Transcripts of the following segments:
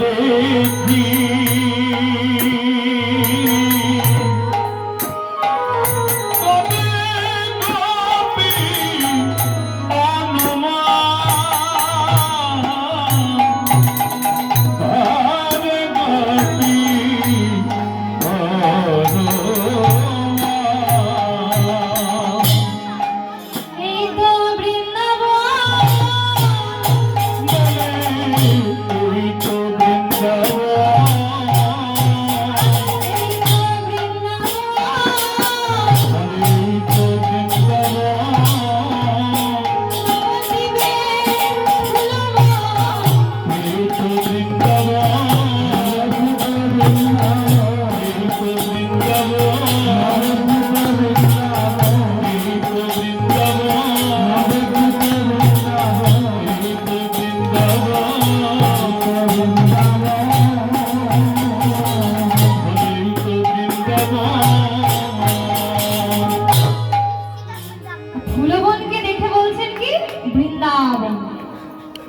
দেখি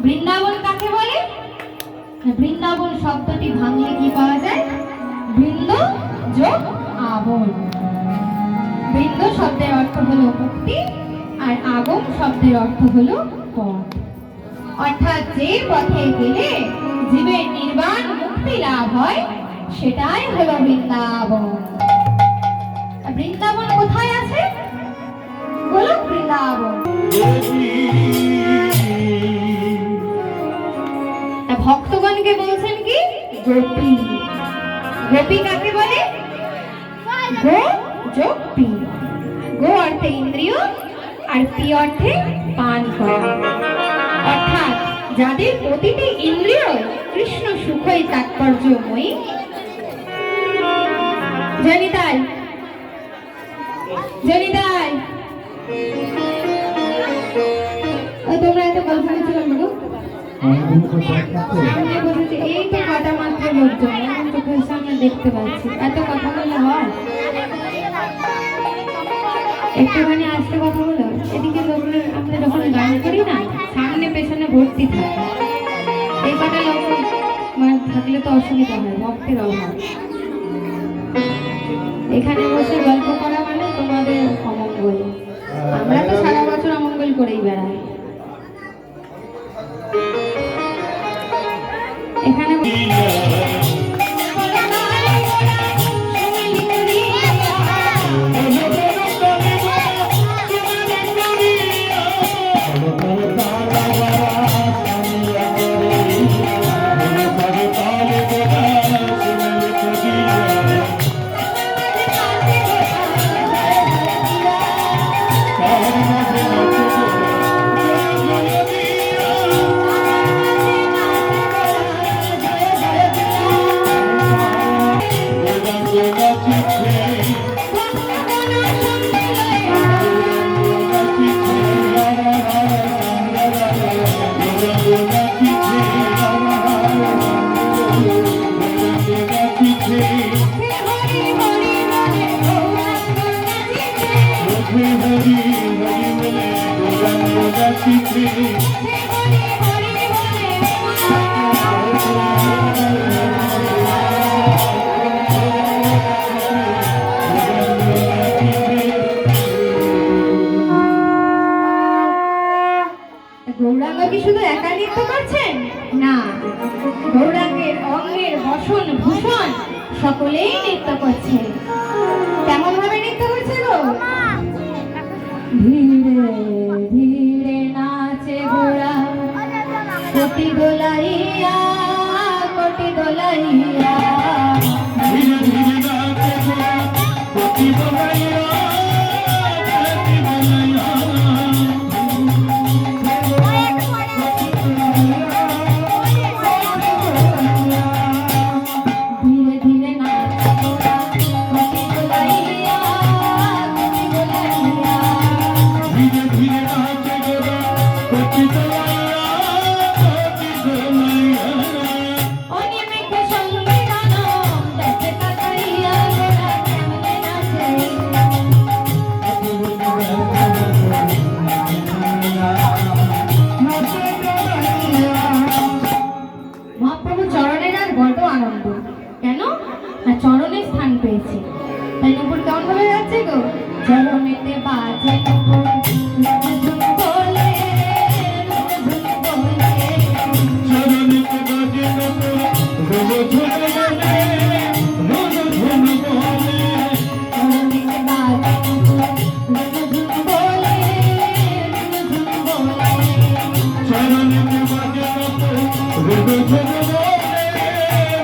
বৃন্দাবন কাকে বলে? বৃন্দাবন শব্দটি ভাঙলে কি পাওয়া যায়? বৃন্দ যোগ আবন। বৃন্দ শব্দের অর্থ হলো মুক্তি আর আগম শব্দের অর্থ হলো পথ। অর্থাৎ যে পথে গেলে জীবের নির্বাণ মুক্তি লাভ হয় সেটাই হলো বৃন্দাবন। বৃন্দাবন কোথায় আছে? বলো বৃন্দাবন। ভক্তগণকে বলছেন কি? গোপী। গোপী কাকে বলে? গো যোগ পি। গো অর্থে ইন্দ্রিয় আর পি অর্থে পান করা। অর্থাৎ যাদের প্রতিটি ইন্দ্রিয় কৃষ্ণ সুখই তাৎপর্যময়ী। জনিতাই জনিতাই তোমরা এত গল্প করছো কেন? সামনে বসেছে এই তো কটা মাত্র লোকজন, এখন চোখের সামনে দেখতে পাচ্ছি। এত কথা বললে হয়? একটুখানি আস্তে কথা বলো। এদিকে লোকগুলো আমরা যখন গান করি না সামনে পেছনে ভর্তি থাকে, এই কটা লোক থাকলে তো অসুবিধা হয়, ভক্তের অভাব। এখানে বসে গল্প করা মানে তোমাদের অমঙ্গল। আমরা তো সারা বছর অমঙ্গল করেই বেড়াই। এখানে গৌরাঙ্গ কি শুধু একা নৃত্য করছেন? না, গৌরাঙ্গের অঙ্গের বসন ভূষণ সকলেই নৃত্য করছে। কেমন ভাবে নৃত্য করছে গো? ধীরে ধীরে নাচে গোরা, কোটি দোলাইয়া কোটি দোলাইয়া। ধীরে ধীরে নাচে গোরা, কোটি দোলাইয়া। আনন্দ। কেন না চরণের স্থান পেয়েছে, তাই নুপুর কেমন ভাবে যাচ্ছে গো, চরণেতে বাজে নুপুর ঝুন বলে, ঝুন বলে, চরণেতে বাজে নুপুর ঝুন বলে, ঝুন বলে, চরণেতে বাজে নুপুর ঝুন বলে, ঝুন বলে, চরণেতে বাজে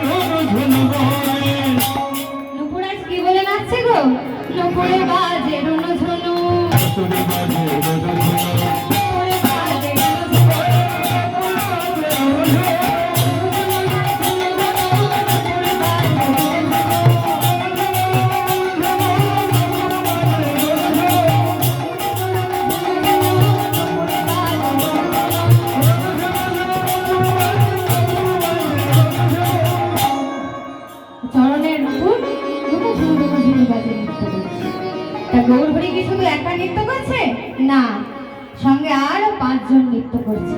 নুপুর ঝুন বলে। নুপুর আজ কি বলে নাচছে গো, নুপুরে বাজে রুনু ঝুনু, তোরে বাজে ঝুন নুপুরে বাজে রুনু চরণের নুপুর নুপুর ঝুনু ঝুনু বাজে নৃত্য করছে। তা গৌরহরি কি শুধু একা নৃত্য করছে? না, সঙ্গে আরো 5 জন নৃত্য করছে।